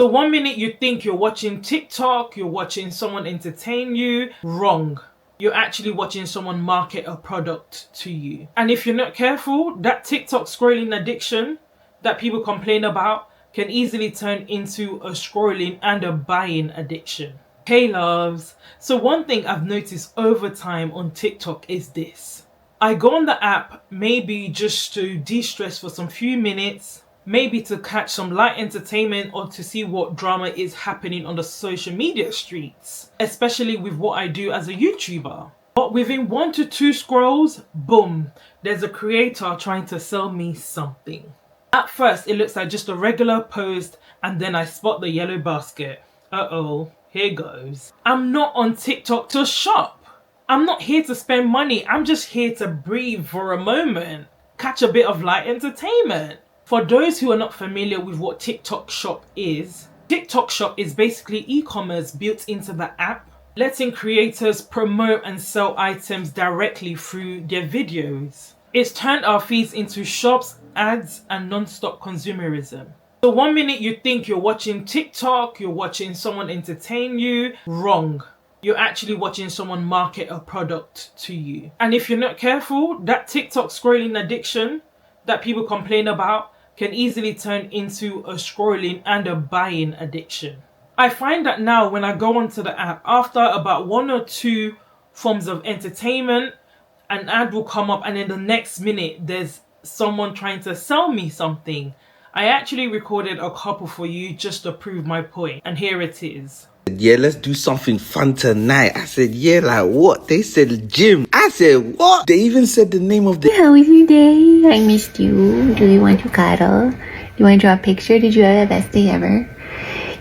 So 1 minute you think you're watching TikTok, you're watching someone entertain you. Wrong. You're actually watching someone market a product to you. And if you're not careful, that TikTok scrolling addiction that people complain about can easily turn into a scrolling and a buying addiction. Hey loves. So one thing I've noticed over time on TikTok is this. I go on the app maybe just to de-stress for some few minutes, maybe to catch some light entertainment or to see what drama is happening on the social media streets, especially with what I do as a YouTuber. But within 1 to 2 scrolls, boom, there's a creator trying to sell me something. At first, it looks like just a regular post, and then I spot the yellow basket. Uh-oh, here goes. I'm not on TikTok to shop. I'm not here to spend money. I'm just here to breathe for a moment, catch a bit of light entertainment. For those who are not familiar with what TikTok Shop is basically e-commerce built into the app, letting creators promote and sell items directly through their videos. It's turned our feeds into shops, ads, and non-stop consumerism. So 1 minute you think you're watching TikTok, you're watching someone entertain you. Wrong. You're actually watching someone market a product to you. And if you're not careful, that TikTok scrolling addiction that people complain about can easily turn into a scrolling and a buying addiction. I find that now when I go onto the app, after about 1 or 2 forms of entertainment, an ad will come up and in the next minute there's someone trying to sell me something. I actually recorded a couple for you just to prove my point, and here it is. Yeah, let's do something fun tonight. I said, yeah, like what? They said gym. I said, what? They even said the name of the... How was your day? I missed you. Do you want to cuddle? Do you want to draw a picture? Did you have the best day ever?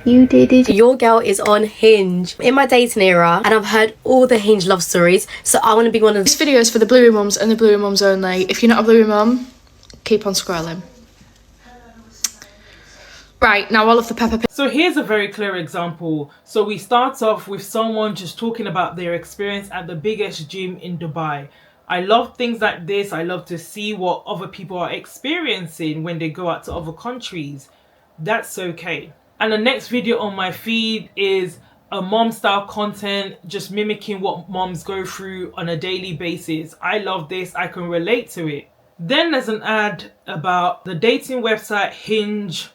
You did it. Your girl is on Hinge in my dating era, and I've heard all the Hinge love stories, so I want to be one of This video is for the Bluey mums and the Bluey mums only. If you're not a Bluey mum, keep on scrolling. Right, now all of the pepper. So here's a very clear example. So we start off with someone just talking about their experience at the biggest gym in Dubai. I love things like this. I love to see what other people are experiencing when they go out to other countries. That's okay. And the next video on my feed is a mom style content, just mimicking what moms go through on a daily basis. I love this. I can relate to it. Then there's an ad about the dating website Hinge.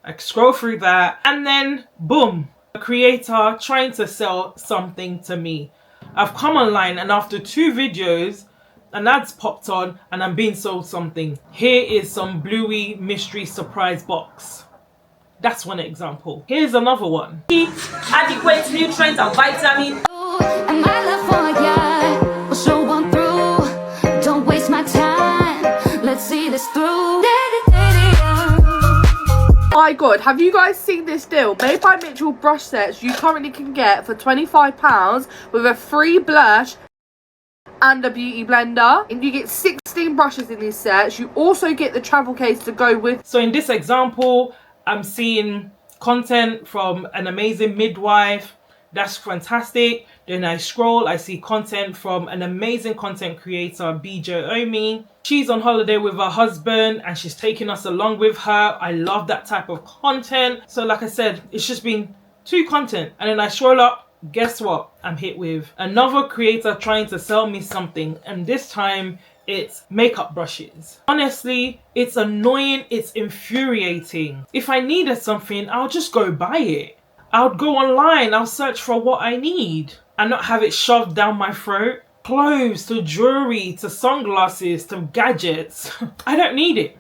I scroll through that and then boom, a creator trying to sell something to me. I've come online and after 2 videos, an ad's popped on and I'm being sold something. Here is some Bluey mystery surprise box. That's one example. Here's another one. Adequate nutrients and vitamin. And my love for ya will show on through. Don't waste my time. Let's see this through. My god, have you guys seen this deal? Made by Mitchell brush sets you currently can get for £25 with a free blush and a beauty blender. And you get 16 brushes in these sets. You also get the travel case to go with. So in this example, I'm seeing content from an amazing midwife. That's fantastic. Then I scroll, I see content from an amazing content creator, BJ Omi. She's on holiday with her husband and she's taking us along with her. I love that type of content. So like I said, it's just been 2 content. And then I scroll up, guess what? I'm hit with another creator trying to sell me something. And this time it's makeup brushes. Honestly, it's annoying, it's infuriating. If I needed something, I'll just go buy it. I'll go online, I'll search for what I need and not have it shoved down my throat. Clothes to jewelry to sunglasses to gadgets. I don't need it.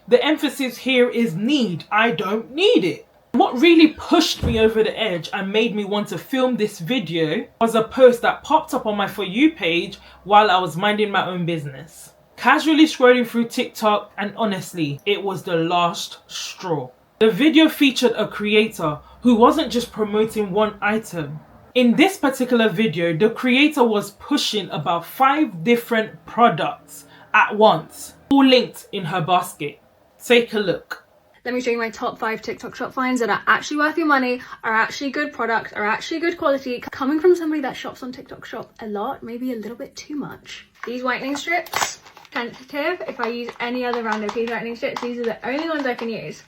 The emphasis here is need. I don't need it. What really pushed me over the edge and made me want to film this video was a post that popped up on my For You page while I was minding my own business. Casually scrolling through TikTok, and honestly, it was the last straw. The video featured a creator who wasn't just promoting one item. In this particular video, the creator was pushing about 5 different products at once, all linked in her basket. Take a look. Let me show you my top 5 TikTok shop finds that are actually worth your money, are actually good product, are actually good quality, coming from somebody that shops on TikTok Shop a lot, maybe a little bit too much. These whitening strips, tentative. If I use any other random piece whitening strips, these are the only ones I can use.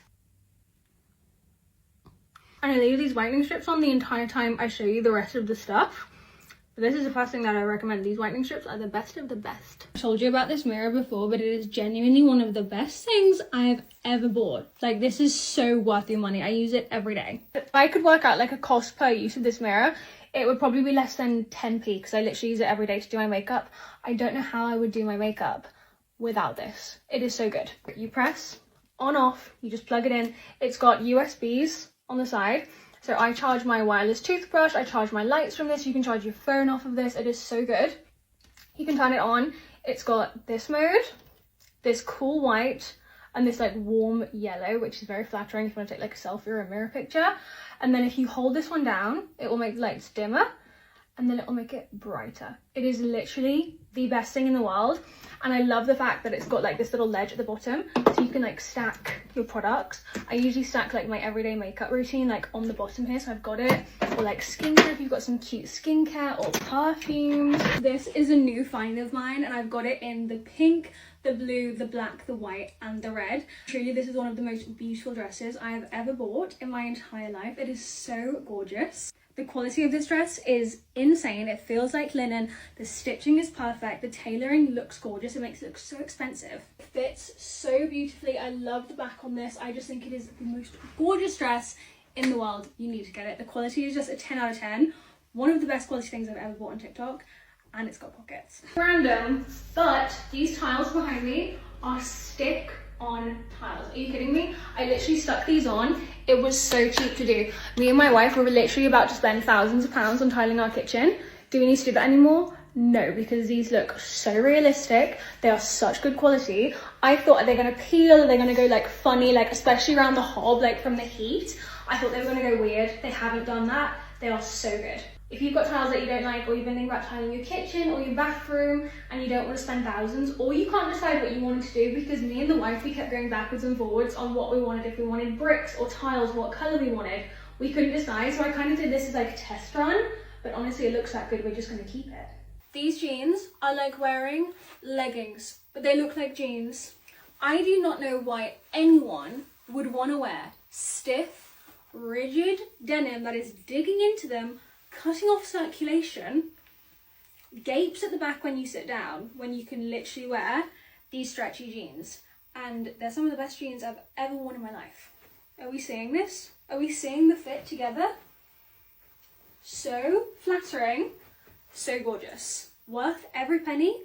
and I leave these whitening strips on the entire time I show you the rest of the stuff. But this is the first thing that I recommend. These whitening strips are the best of the best. I told you about this mirror before, but it is genuinely one of the best things I have ever bought. Like, this is so worth your money. I use it every day. If I could work out like a cost per use of this mirror, it would probably be less than 10p because I literally use it every day to do my makeup. I don't know how I would do my makeup without this. It is so good. You press on off, you just plug it in. It's got USBs on the side. So I charge my wireless toothbrush, I charge my lights from this, you can charge your phone off of this. It is so good. You can turn it on. It's got this mode, this cool white, and this like warm yellow, which is very flattering if you want to take like a selfie or a mirror picture. And then if you hold this one down, it will make the lights dimmer, and then it will make it brighter. It is literally the best thing in the world. And I love the fact that it's got like this little ledge at the bottom, so you can like stack your products. I usually stack like my everyday makeup routine like on the bottom here, so I've got it. Or like skincare if you've got some cute skincare, or perfumes. This is a new find of mine, and I've got it in the pink, the blue, the black, the white, and the red. Truly, this is one of the most beautiful dresses I have ever bought in my entire life. It is so gorgeous. The quality of this dress is insane. It feels like linen. The stitching is perfect. The tailoring looks gorgeous. It makes it look so expensive. It fits so beautifully. I love the back on this. I just think it is the most gorgeous dress in the world. You need to get it. The quality is just a 10 out of 10. One of the best quality things I've ever bought on TikTok. And it's got pockets. Random, but these tiles behind me are stick-on tiles. Are you kidding me? I literally stuck these on. It was so cheap to do. Me and my wife were literally about to spend thousands of pounds on tiling our kitchen. Do we need to do that anymore? No, because these look so realistic. They are such good quality. I thought, are they gonna peel? Are they gonna go like funny, like especially around the hob, like from the heat? I thought they were gonna go weird. They haven't done that. They are so good. If you've got tiles that you don't like, or you've been thinking about tiling your kitchen or your bathroom and you don't want to spend thousands, or you can't decide what you wanted to do, because me and the wife, we kept going backwards and forwards on what we wanted, if we wanted bricks or tiles, what colour we wanted. We couldn't decide, so I kind of did this as like a test run, but honestly it looks that good, we're just going to keep it. These jeans are like wearing leggings, but they look like jeans. I do not know why anyone would want to wear stiff, rigid denim that is digging into them, cutting off circulation, gapes at the back when you sit down, when you can literally wear these stretchy jeans. And they're some of the best jeans I've ever worn in my life. Are we seeing this? Are we seeing the fit together? So flattering, so gorgeous. Worth every penny,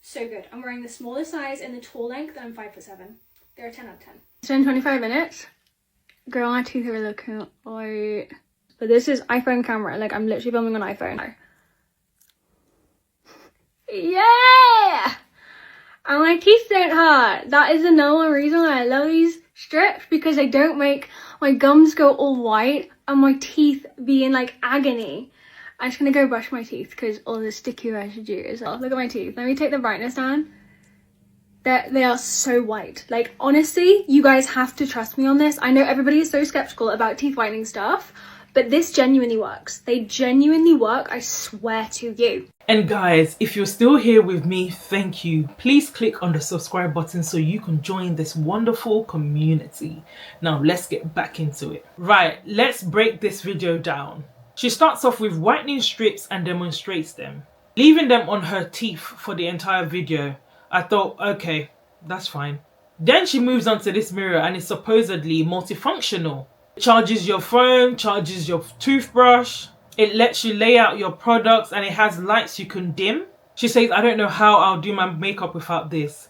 so good. I'm wearing the smallest size in the tall length, and I'm 5'7". They're a 10 out of 10. It's been 25 minutes. Girl, my teeth are looking like... But this is iPhone camera, like I'm literally filming on iPhone. Yeah! And my teeth don't hurt. That is the number one reason why I love these strips, because they don't make my gums go all white and my teeth be in like agony. I'm just gonna go brush my teeth because all the sticky residue is off. Look at my teeth. Let me take the brightness down. They are so white. Like, honestly, you guys have to trust me on this. I know everybody is so skeptical about teeth whitening stuff, but this genuinely works. They genuinely work, I swear to you. And guys, if you're still here with me, thank you. Please click on the subscribe button so you can join this wonderful community. Now let's get back into it. Right, let's break this video down. She starts off with whitening strips and demonstrates them, leaving them on her teeth for the entire video. I thought, okay, that's fine. Then she moves on to this mirror and it's supposedly multifunctional. It charges your phone, charges your toothbrush. It lets you lay out your products, and it has lights you can dim. She says, I don't know how I'll do my makeup without this.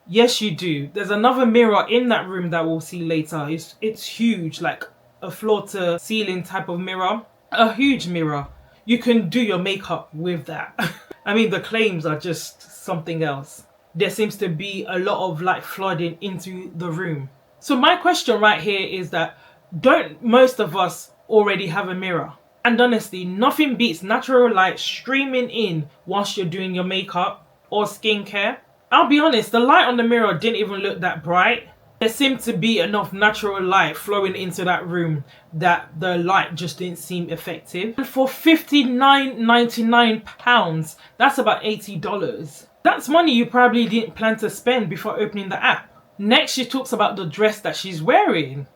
Yes, you do. There's another mirror in that room that we'll see later. It's huge, like a floor to ceiling type of mirror. A huge mirror. You can do your makeup with that. I mean, the claims are just something else. There seems to be a lot of light flooding into the room. So my question right here is that, don't most of us already have a mirror? And honestly, nothing beats natural light streaming in whilst you're doing your makeup or skincare. I'll be honest, the light on the mirror didn't even look that bright. There seemed to be enough natural light flowing into that room that the light just didn't seem effective. And for £59.99, that's about $80. That's money you probably didn't plan to spend before opening the app. Next, she talks about the dress that she's wearing.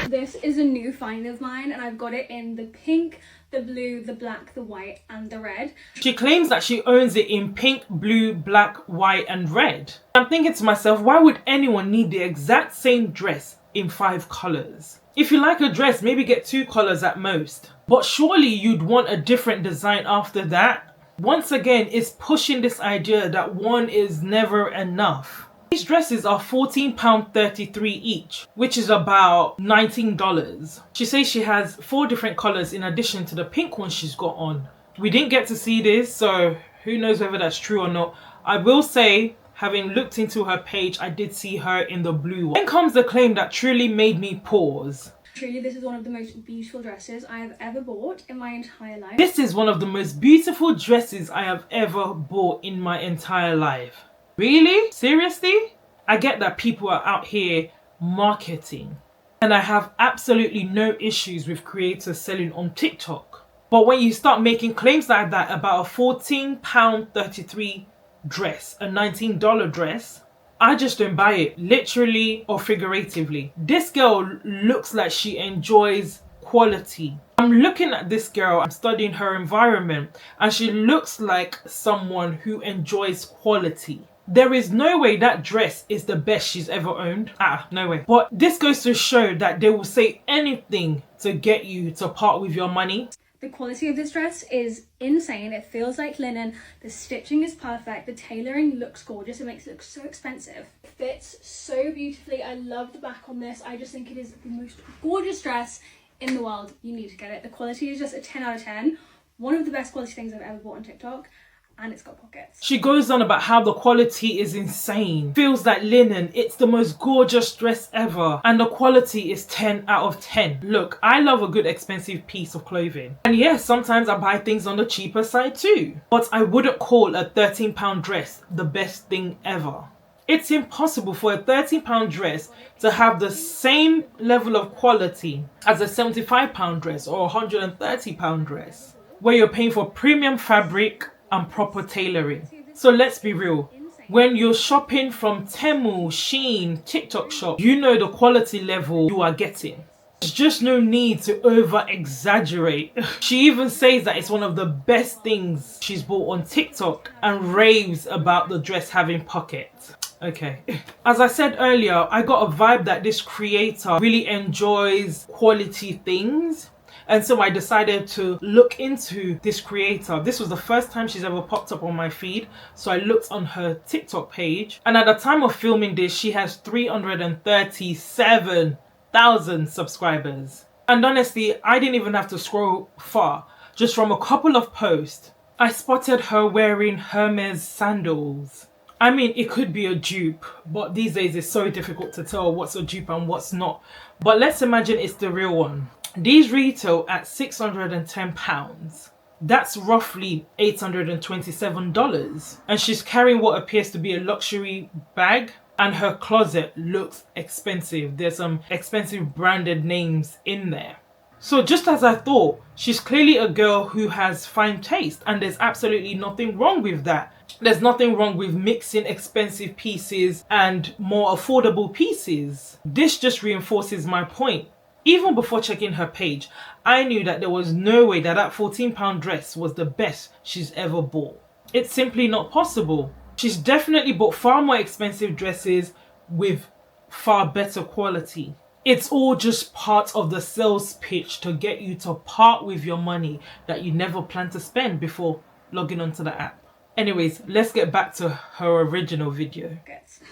This is a new find of mine and I've got it in the pink, the blue, the black, the white and the red. She claims that she owns it in pink, blue, black, white and red. I'm thinking to myself, why would anyone need the exact same dress in 5 colours? If you like a dress, maybe get 2 colours at most. But surely you'd want a different design after that. Once again, it's pushing this idea that one is never enough. These dresses are £14.33 each, which is about $19. She says she has 4 different colours in addition to the pink one she's got on. We didn't get to see this, so who knows whether that's true or not. I will say, having looked into her page, I did see her in the blue one. Then comes the claim that truly made me pause. Truly, this is one of the most beautiful dresses I have ever bought in my entire life. This is one of the most beautiful dresses I have ever bought in my entire life. Really? Seriously? I get that people are out here marketing, and I have absolutely no issues with creators selling on TikTok. But when you start making claims like that about a £14.33 dress, a $19 dress, I just don't buy it, literally or figuratively. This girl looks like she enjoys quality. I'm looking at this girl, I'm studying her environment, and she looks like someone who enjoys quality. There is no way that dress is the best she's ever owned. No way. But this goes to show that they will say anything to get you to part with your money. The quality of this dress is insane. It feels like linen. The stitching is perfect. The tailoring looks gorgeous. It makes it look so expensive. It fits so beautifully. I love the back on this. I just think it is the most gorgeous dress in the world. You need to get it. The quality is just a 10 out of 10. One of the best quality things I've ever bought on TikTok. And it's got pockets. She goes on about how the quality is insane. Feels like linen. It's the most gorgeous dress ever. And the quality is 10 out of 10. Look, I love a good expensive piece of clothing. And yes, sometimes I buy things on the cheaper side too. But I wouldn't call a £13 dress the best thing ever. It's impossible for a £13 dress to have the same level of quality as a £75 dress or a £130 dress, where you're paying for premium fabric and proper tailoring. So let's be real. When you're shopping from Temu, Shein, TikTok shop, you know the quality level you are getting. There's just no need to over exaggerate. She even says that it's one of the best things she's bought on TikTok and raves about the dress having pockets. Okay. As I said earlier, I got a vibe that this creator really enjoys quality things. And so I decided to look into this creator. This was the first time she's ever popped up on my feed. So I looked on her TikTok page. And at the time of filming this, she has 337,000 subscribers. And honestly, I didn't even have to scroll far. Just from a couple of posts, I spotted her wearing Hermes sandals. I mean, it could be a dupe, but these days it's so difficult to tell what's a dupe and what's not. But let's imagine it's the real one. These retail at £610. That's roughly $827. And she's carrying what appears to be a luxury bag, and her closet looks expensive. There's some expensive branded names in there. So just as I thought, she's clearly a girl who has fine taste, and there's absolutely nothing wrong with that. There's nothing wrong with mixing expensive pieces and more affordable pieces. This just reinforces my point. Even before checking her page, I knew that there was no way that that £14 dress was the best she's ever bought. It's simply not possible. She's definitely bought far more expensive dresses with far better quality. It's all just part of the sales pitch to get you to part with your money that you never planned to spend before logging onto the app. Anyways, let's get back to her original video.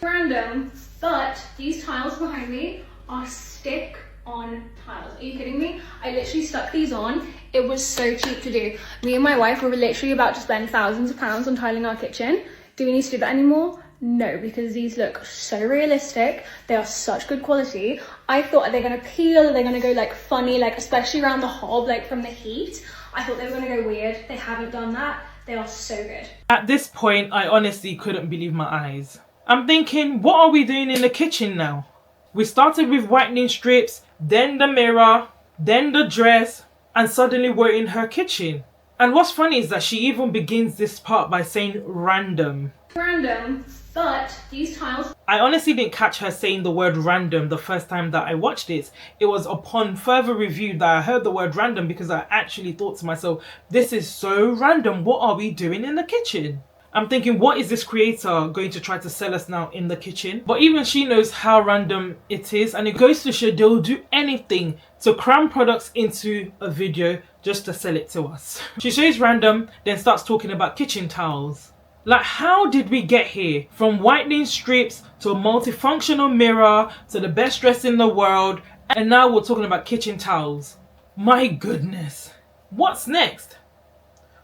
Random, but these tiles behind me are stick on tiles. Are you kidding me? I literally stuck these on. It was so cheap to do. Me and my wife were literally about to spend thousands of pounds on tiling our kitchen. Do we need to do that anymore? No, because these look so realistic. They are such good quality. I thought, are they going to peel? Are they going to go like funny, like especially around the hob, like from the heat? I thought they were going to go weird. They haven't done that. They are so good. At this point, I honestly couldn't believe my eyes. I'm thinking, what are we doing in the kitchen now? We started with whitening strips, then the mirror, then the dress, and suddenly we're in her kitchen. And what's funny is that she even begins this part by saying random. Random, But these tiles, I honestly didn't catch her saying the word random the first time that I watched this. It was upon further review that I heard the word random, because I actually thought to myself, this is so random. What are we doing in the kitchen? I'm thinking, what is this creator going to try to sell us now in the kitchen? But even she knows how random it is, and it goes to show they'll do anything to cram products into a video just to sell it to us. She shows random, then starts talking about kitchen towels. Like, how did we get here? From whitening strips to a multifunctional mirror to the best dress in the world, and now we're talking about kitchen towels. My goodness. What's next?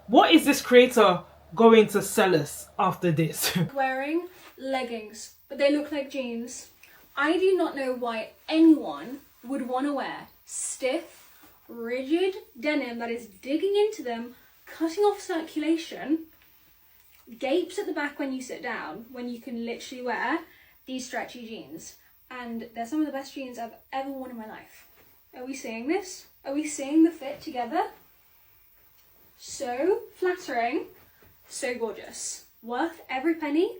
What is this creator going to sell us after this? wearing leggings, but they look like jeans. I do not know why anyone would want to wear stiff, rigid denim that is digging into them, cutting off circulation, gapes at the back when you sit down, when you can literally wear these stretchy jeans. And they're some of the best jeans I've ever worn in my life. Are we seeing this? Are we seeing the fit together? So flattering, so gorgeous. Worth every penny,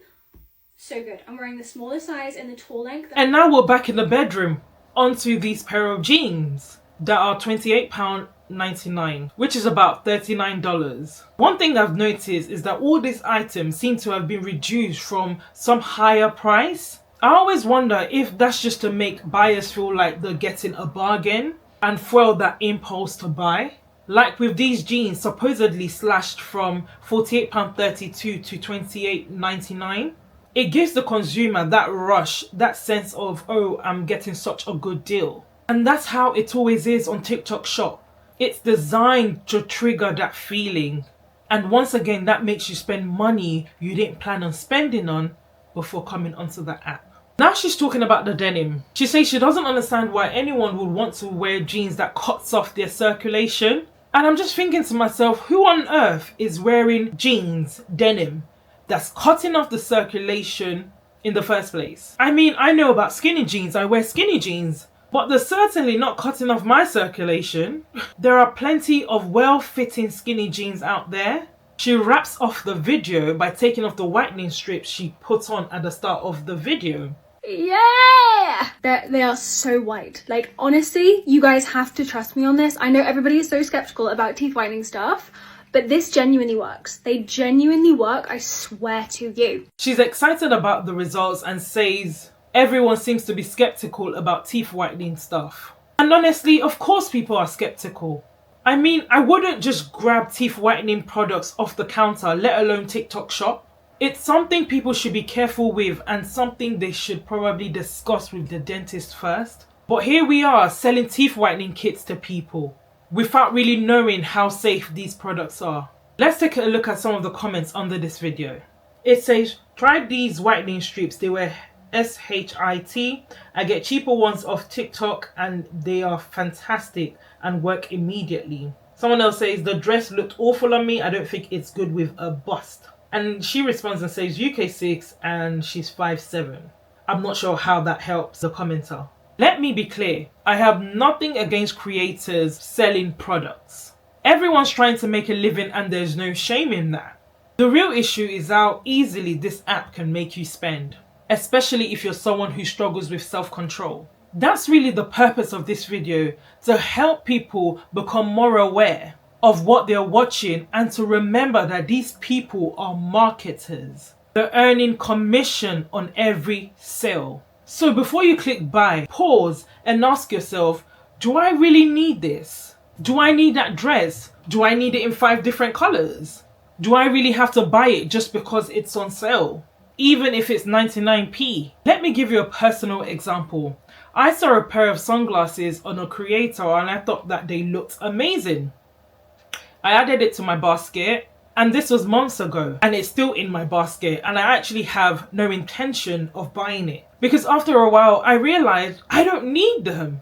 so good. I'm wearing the smaller size in the tall length. And now we're back in the bedroom onto these pair of jeans that are £28.99, which is about $39. One thing I've noticed is that all these items seem to have been reduced from some higher price. I always wonder if that's just to make buyers feel like they're getting a bargain and foil that impulse to buy. Like with these jeans supposedly slashed from £48.32 to £28.99. It gives the consumer that rush, that sense of, oh, I'm getting such a good deal. And that's how it always is on TikTok Shop. It's designed to trigger that feeling. And once again, that makes you spend money you didn't plan on spending on before coming onto the app. Now she's talking about the denim. She says she doesn't understand why anyone would want to wear jeans that cuts off their circulation. And I'm just thinking to myself, who on earth is wearing jeans, denim, that's cutting off the circulation in the first place? I mean, I know about skinny jeans, I wear skinny jeans, but they're certainly not cutting off my circulation. There are plenty of well-fitting skinny jeans out there. She wraps off the video by taking off the whitening strips she put on at the start of the video. Yeah! They are so white. Like, honestly, you guys have to trust me on this. I know everybody is so skeptical about teeth whitening stuff, but this genuinely works. They genuinely work, I swear to you. She's excited about the results and says everyone seems to be skeptical about teeth whitening stuff. And honestly, of course people are skeptical. I mean, I wouldn't just grab teeth whitening products off the counter, let alone TikTok Shop. It's something people should be careful with and something they should probably discuss with the dentist first. But here we are selling teeth whitening kits to people without really knowing how safe these products are. Let's take a look at some of the comments under this video. It says, try these whitening strips, they were SHIT. I get cheaper ones off TikTok and they are fantastic and work immediately. Someone else says, the dress looked awful on me, I don't think it's good with a bust. And she responds and says UK 6 and she's 5'7". I'm not sure how that helps the commenter. Let me be clear, I have nothing against creators selling products. Everyone's trying to make a living and there's no shame in that. The real issue is how easily this app can make you spend, especially if you're someone who struggles with self-control. That's really the purpose of this video, to help people become more aware of what they're watching and to remember that these people are marketers. They're earning commission on every sale. So before you click buy, pause and ask yourself, do I really need this? Do I need that dress? Do I need it in 5 different colors? Do I really have to buy it just because it's on sale? Even if it's 99p. Let me give you a personal example. I saw a pair of sunglasses on a creator and I thought that they looked amazing. I added it to my basket and this was months ago and it's still in my basket and I actually have no intention of buying it. Because after a while I realized I don't need them.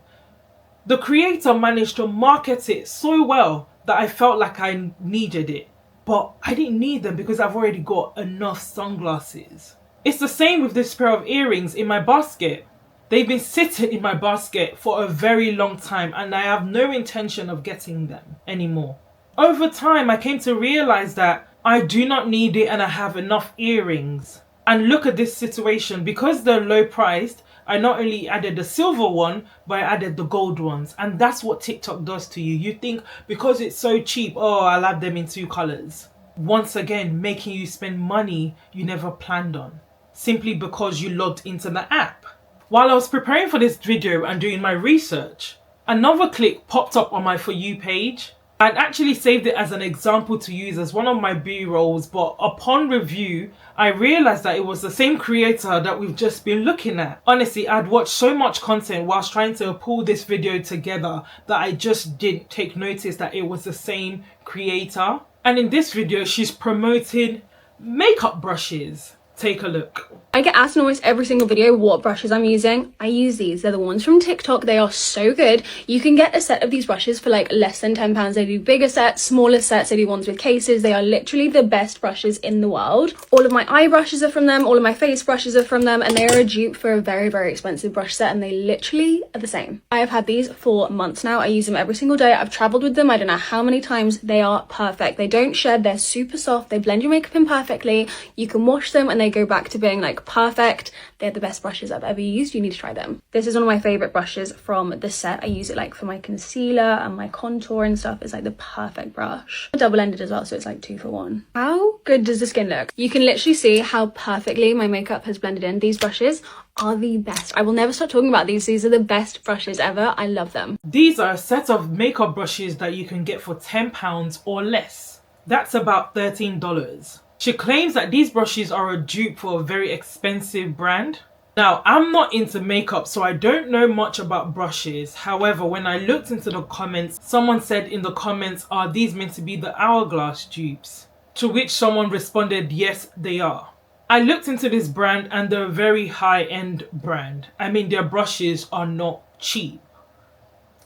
The creator managed to market it so well that I felt like I needed it. But I didn't need them because I've already got enough sunglasses. It's the same with this pair of earrings in my basket. They've been sitting in my basket for a very long time and I have no intention of getting them anymore. Over time, I came to realize that I do not need it and I have enough earrings. And look at this situation. Because they're low priced, I not only added the silver one, but I added the gold ones. And that's what TikTok does to you. You think because it's so cheap, oh, I'll add them in 2 colors. Once again, making you spend money you never planned on, simply because you logged into the app. While I was preparing for this video and doing my research, another click popped up on my For You page. I'd actually saved it as an example to use as one of my B-rolls, but upon review, I realized that it was the same creator that we've just been looking at. Honestly, I'd watched so much content whilst trying to pull this video together that I just didn't take notice that it was the same creator. And in this video, she's promoting makeup brushes. Take a look. I get asked in almost every single video what brushes I'm using. I use these. They're the ones from TikTok. They are so good. You can get a set of these brushes for like less than £10. They do bigger sets, smaller sets. They do ones with cases. They are literally the best brushes in the world. All of my eye brushes are from them. All of my face brushes are from them. And they are a dupe for a very, very expensive brush set. And they literally are the same. I have had these for months now. I use them every single day. I've traveled with them. I don't know how many times. They are perfect. They don't shed. They're super soft. They blend your makeup in perfectly. You can wash them and they go back to being like perfect. They're the best brushes I've ever used. You need to try them. This is one of my favorite brushes from the set. I use it like for my concealer and my contour and stuff. It's like the perfect brush. Double-ended as well, so it's like 2 for 1. How good does the skin look? You can literally see how perfectly my makeup has blended in. These brushes are the best. I will never stop talking about these. These are the best brushes ever. I love them. These are a set of makeup brushes that you can get for £10 or less. That's about $13. She claims that these brushes are a dupe for a very expensive brand. Now, I'm not into makeup, so I don't know much about brushes. However, when I looked into the comments, someone said in the comments, are these meant to be the Hourglass dupes? To which someone responded, yes, they are. I looked into this brand and they're a very high-end brand. I mean, their brushes are not cheap.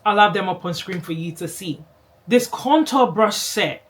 I'll have them up on screen for you to see. This contour brush set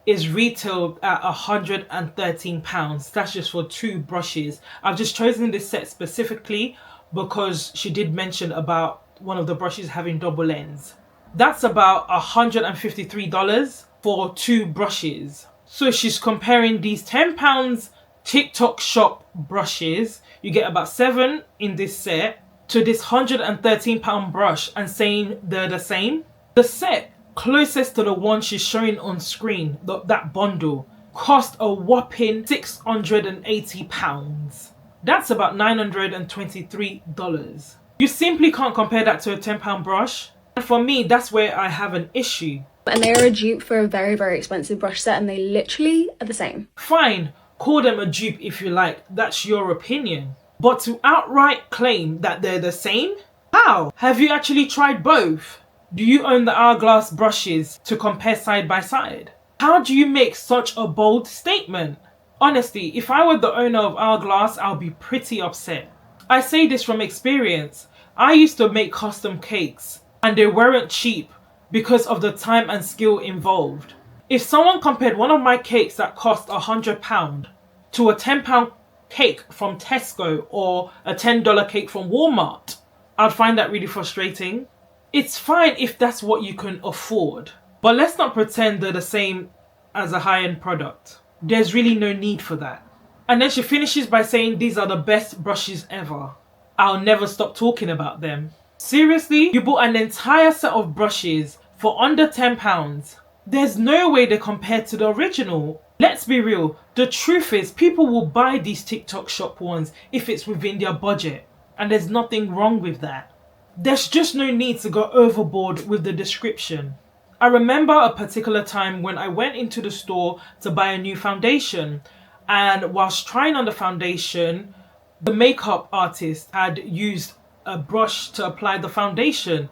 is retailed at £113. That's just for 2 brushes. I've just chosen this set specifically because she did mention about one of the brushes having double ends. That's about $153 for 2 brushes. So she's comparing these £10 TikTok shop brushes, you get about 7 in this set, to this £113 brush and saying they're the same. The set closest to the one she's showing on screen, that bundle, cost a whopping £680. That's about $923. You simply can't compare that to a £10 brush. And for me, that's where I have an issue. And they're a dupe for a very, very expensive brush set and they literally are the same. Fine, call them a dupe if you like. That's your opinion. But to outright claim that they're the same? How? Have you actually tried both? Do you own the Hourglass brushes to compare side by side? How do you make such a bold statement? Honestly, if I were the owner of Hourglass, I'll be pretty upset. I say this from experience. I used to make custom cakes and they weren't cheap because of the time and skill involved. If someone compared one of my cakes that cost £100 to a £10 cake from Tesco or a $10 cake from Walmart, I'd find that really frustrating. It's fine if that's what you can afford, but let's not pretend they're the same as a high-end product. There's really no need for that. And then she finishes by saying these are the best brushes ever. I'll never stop talking about them. Seriously? You bought an entire set of brushes for under £10. There's no way they compare to the original. Let's be real. The truth is people will buy these TikTok shop ones if it's within their budget. And there's nothing wrong with that. There's just no need to go overboard with the description. I remember a particular time when I went into the store to buy a new foundation, and whilst trying on the foundation, the makeup artist had used a brush to apply the foundation.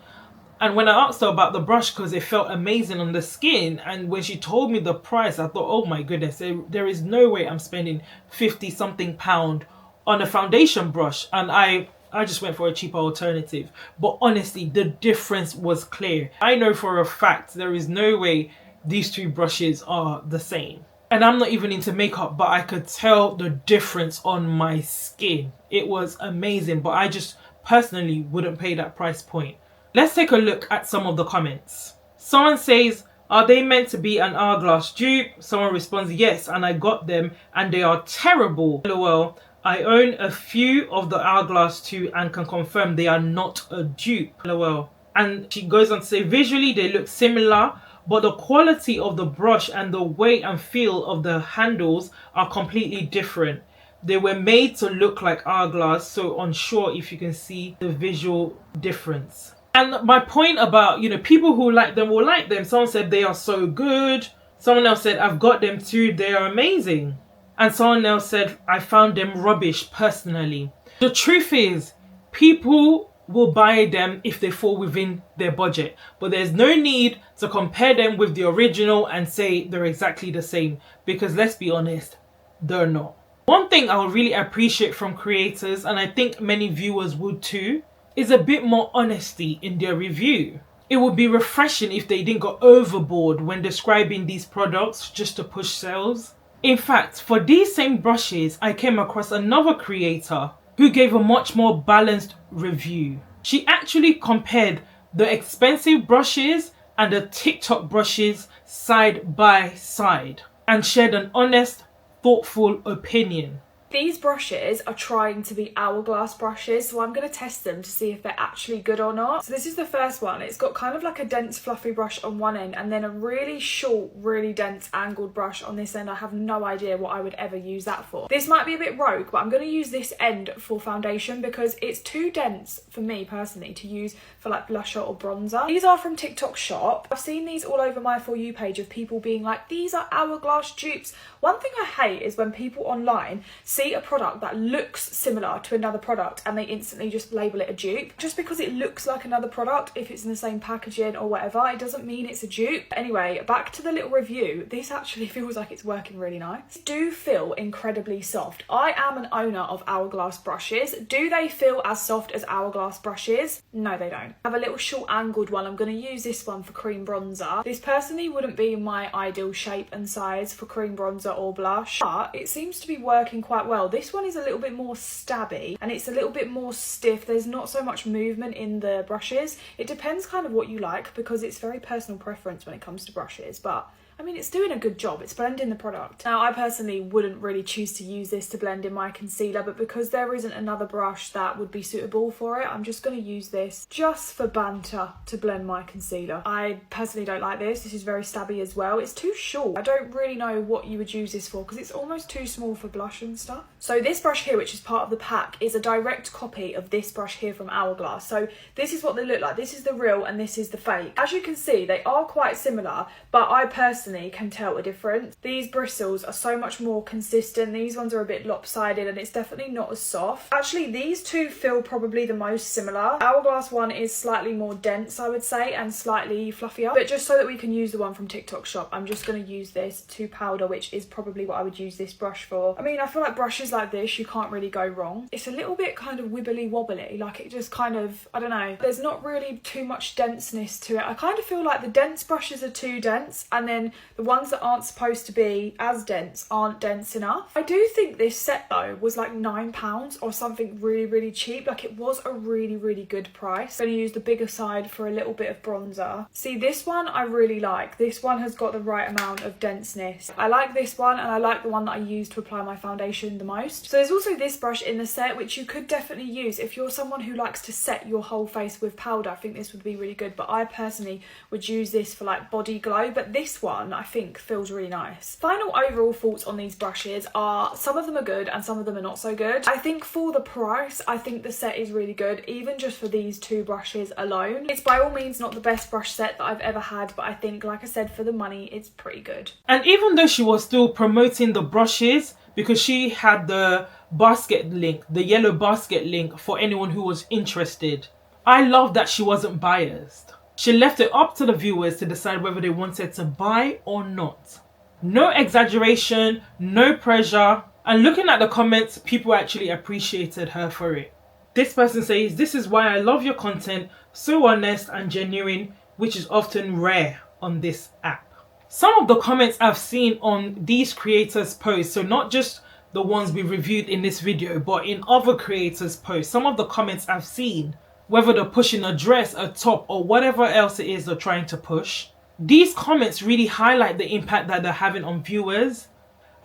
And when I asked her about the brush because it felt amazing on the skin, and when she told me the price, I thought, oh my goodness, there is no way I'm spending 50 something pound on a foundation brush. And I just went for a cheaper alternative. But honestly, the difference was clear. I know for a fact there is no way these 2 brushes are the same. And I'm not even into makeup, but I could tell the difference on my skin. It was amazing, but I just personally wouldn't pay that price point. Let's take a look at some of the comments. Someone says, are they meant to be an Hourglass dupe? Someone responds, yes, and I got them and they are terrible. LOL. I own a few of the Hourglass 2 and can confirm they are not a dupe. LOL. And she goes on to say, visually they look similar, but the quality of the brush and the weight and feel of the handles are completely different. They were made to look like Hourglass, so unsure if you can see the visual difference. And my point about, you know, people who like them will like them. Someone said they are so good. Someone else said, I've got them too, they are amazing. And someone else said, I found them rubbish personally. The truth is, people will buy them if they fall within their budget. But there's no need to compare them with the original and say they're exactly the same. Because let's be honest, they're not. One thing I would really appreciate from creators, and I think many viewers would too, is a bit more honesty in their review. It would be refreshing if they didn't go overboard when describing these products just to push sales. In fact, for these same brushes, I came across another creator who gave a much more balanced review. She actually compared the expensive brushes and the TikTok brushes side by side and shared an honest, thoughtful opinion. These brushes are trying to be Hourglass brushes, so I'm going to test them to see if they're actually good or not. So this is the first one. It's got kind of like a dense fluffy brush on one end and then a really short, really dense angled brush on this end. I have no idea what I would ever use that for. This might be a bit rogue, but I'm going to use this end for foundation because it's too dense for me personally to use for like blusher or bronzer. These are from TikTok Shop. I've seen these all over my For You page of people being like, these are Hourglass dupes. One thing I hate is when people online see a product that looks similar to another product and they instantly just label it a dupe. Just because it looks like another product, if it's in the same packaging or whatever, it doesn't mean it's a dupe. Anyway, back to the little review. This actually feels like it's working really nice. These do feel incredibly soft. I am an owner of Hourglass brushes. Do they feel as soft as Hourglass brushes? No, they don't. I have a little short angled one. I'm going to use this one for cream bronzer. This personally wouldn't be my ideal shape and size for cream bronzer or blush, but it seems to be working quite well. This one is a little bit more stabby and it's a little bit more stiff. There's not so much movement in the brushes. It depends kind of what you like because it's very personal preference when it comes to brushes, but I mean, it's doing a good job. It's blending the product. Now, I personally wouldn't really choose to use this to blend in my concealer, but because there isn't another brush that would be suitable for it, I'm just going to use this just for banter to blend my concealer. I personally don't like this. This is very stabby as well. It's too short. I don't really know what you would use this for because it's almost too small for blush and stuff. So this brush here, which is part of the pack, is a direct copy of this brush here from Hourglass. So this is what they look like. This is the real and this is the fake. As you can see, they are quite similar, but I personally can tell a difference. These bristles are so much more consistent. These ones are a bit lopsided and it's definitely not as soft. Actually, these two feel probably the most similar. Hourglass one is slightly more dense, I would say, and slightly fluffier. But just so that we can use the one from TikTok Shop, I'm just going to use this to powder, which is probably what I would use this brush for. I mean, I feel like brushes like this, you can't really go wrong. It's a little bit kind of wibbly wobbly, like it just kind of, I don't know, there's not really too much denseness to it. I kind of feel like the dense brushes are too dense and then the ones that aren't supposed to be as dense aren't dense enough. I do think this set though was like £9 or something really, really cheap. Like it was a really, really good price. I'm going to use the bigger side for a little bit of bronzer. See, this one I really like. This one has got the right amount of denseness. I like this one and I like the one that I use to apply my foundation the most. So there's also this brush in the set which you could definitely use if you're someone who likes to set your whole face with powder. I think this would be really good, but I personally would use this for like body glow. But this one I think feels really nice. Final overall thoughts on these brushes are some of them are good and some of them are not so good. I think for the price, I think the set is really good, even just for these two brushes alone. It's by all means not the best brush set that I've ever had, but I think, like I said, for the money, it's pretty good. And even though she was still promoting the brushes, because she had the basket link, the yellow basket link for anyone who was interested, I love that she wasn't biased. She left it up to the viewers to decide whether they wanted to buy or not. No exaggeration, no pressure. And looking at the comments, people actually appreciated her for it. This person says, "This is why I love your content, so honest and genuine, which is often rare on this app." Some of the comments I've seen on these creators' posts, so not just the ones we reviewed in this video, but in other creators' posts, some of the comments I've seen, whether they're pushing a dress, a top, or whatever else it is they're trying to push, these comments really highlight the impact that they're having on viewers.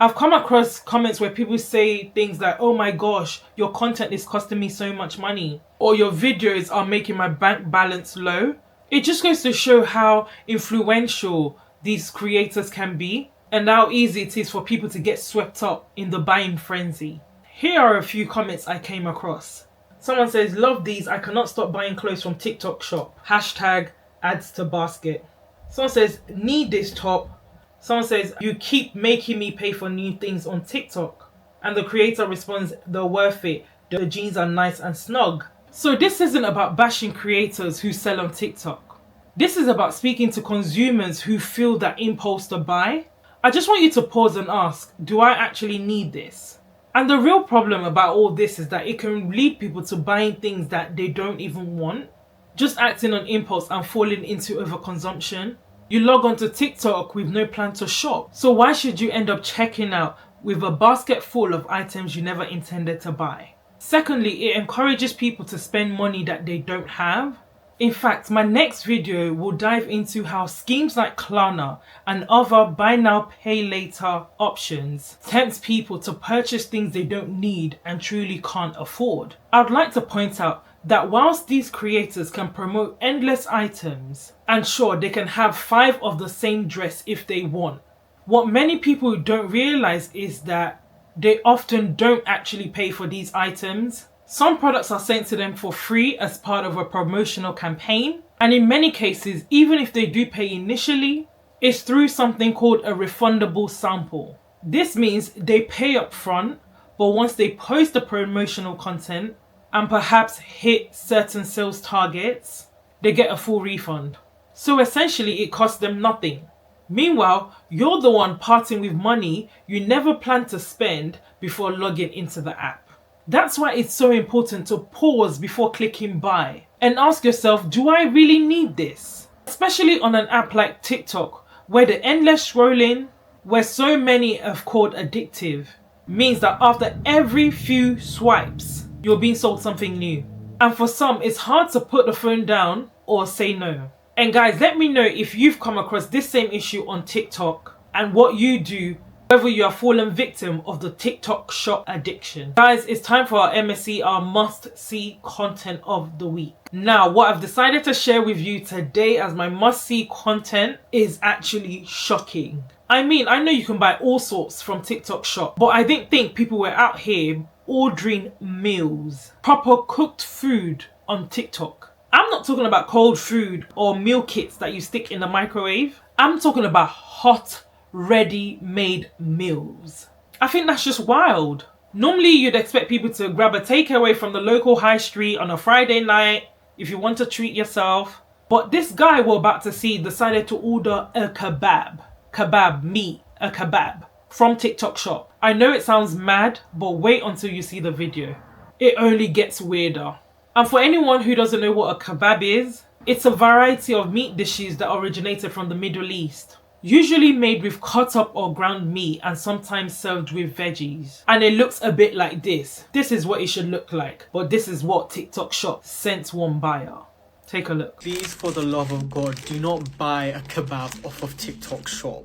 I've come across comments where people say things like, oh my gosh, your content is costing me so much money, or your videos are making my bank balance low. It just goes to show how influential these creators can be and how easy it is for people to get swept up in the buying frenzy. Here are a few comments I came across. Someone says, love these, I cannot stop buying clothes from TikTok shop. Hashtag adds to basket. Someone says, need this top. Someone says, you keep making me pay for new things on TikTok. And the creator responds, they're worth it. The jeans are nice and snug. So this isn't about bashing creators who sell on TikTok. This is about speaking to consumers who feel that impulse to buy. I just want you to pause and ask, do I actually need this? And the real problem about all this is that it can lead people to buying things that they don't even want. Just acting on impulse and falling into overconsumption. You log onto TikTok with no plan to shop. So why should you end up checking out with a basket full of items you never intended to buy? Secondly, it encourages people to spend money that they don't have. In fact, my next video will dive into how schemes like Klarna and other buy now pay later options tempt people to purchase things they don't need and truly can't afford. I'd like to point out that whilst these creators can promote endless items, and sure, they can have 5 of the same dress if they want, what many people don't realize is that they often don't actually pay for these items. Some products are sent to them for free as part of a promotional campaign, and in many cases, even if they do pay initially, it's through something called a refundable sample. This means they pay up front, but once they post the promotional content and perhaps hit certain sales targets, they get a full refund. So essentially it costs them nothing. Meanwhile, you're the one parting with money you never planned to spend before logging into the app. That's why it's so important to pause before clicking buy and ask yourself, do I really need this? Especially on an app like TikTok, where the endless scrolling, where so many have called addictive, means that after every few swipes, you're being sold something new. And for some, it's hard to put the phone down or say no. And guys, let me know if you've come across this same issue on TikTok and what you do, whether you are fallen victim of the TikTok shop addiction. Guys, it's time for our MSC, our must-see content of the week. Now, what I've decided to share with you today as my must-see content is actually shocking. I mean, I know you can buy all sorts from TikTok shop, but I didn't think people were out here ordering meals, proper cooked food on TikTok. I'm not talking about cold food or meal kits that you stick in the microwave. I'm talking about hot, ready-made meals. I think that's just wild. Normally, you'd expect people to grab a takeaway from the local high street on a Friday night if you want to treat yourself. But this guy we're about to see decided to order a kebab. Kebab meat, a kebab from TikTok shop. I know it sounds mad, but wait until you see the video. It only gets weirder. And for anyone who doesn't know what a kebab is, it's a variety of meat dishes that originated from the Middle East. Usually made with cut up or ground meat and sometimes served with veggies. And it looks a bit like this. This is what it should look like. But this is what TikTok shop sent one buyer. Take a look. Please, for the love of God, do not buy a kebab off of TikTok shop.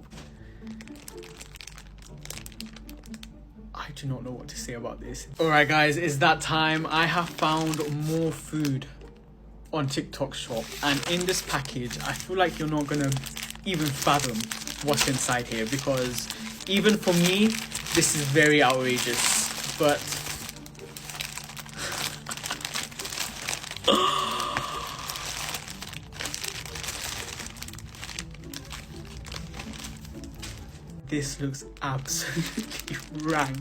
I do not know what to say about this. Alright guys, it's that time. I have found more food on TikTok shop, and in this package I feel like you're not gonna even fathom what's inside here, because even for me this is very outrageous. But this looks absolutely rank.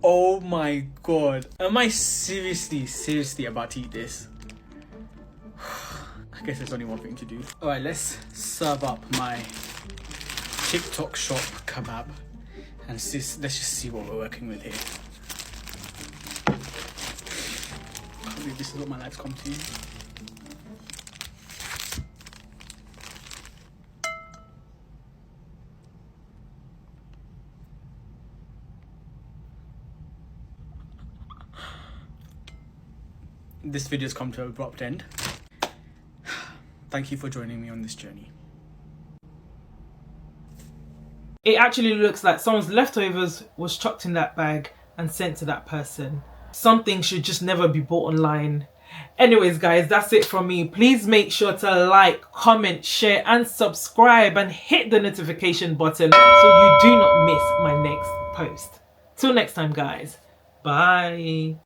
Oh my god. Am I seriously about to eat this? I guess there's only one thing to do. Alright, let's serve up my TikTok shop kebab. And let's just see what we're working with here. I can't believe this is what my life's come to. This video's come to an abrupt end. Thank you for joining me on this journey. It actually looks like someone's leftovers was chucked in that bag and sent to that person. Something should just never be bought online. Anyways guys, that's it from me. Please make sure to like, comment, share and subscribe and hit the notification button so you do not miss my next post. Till next time guys, bye.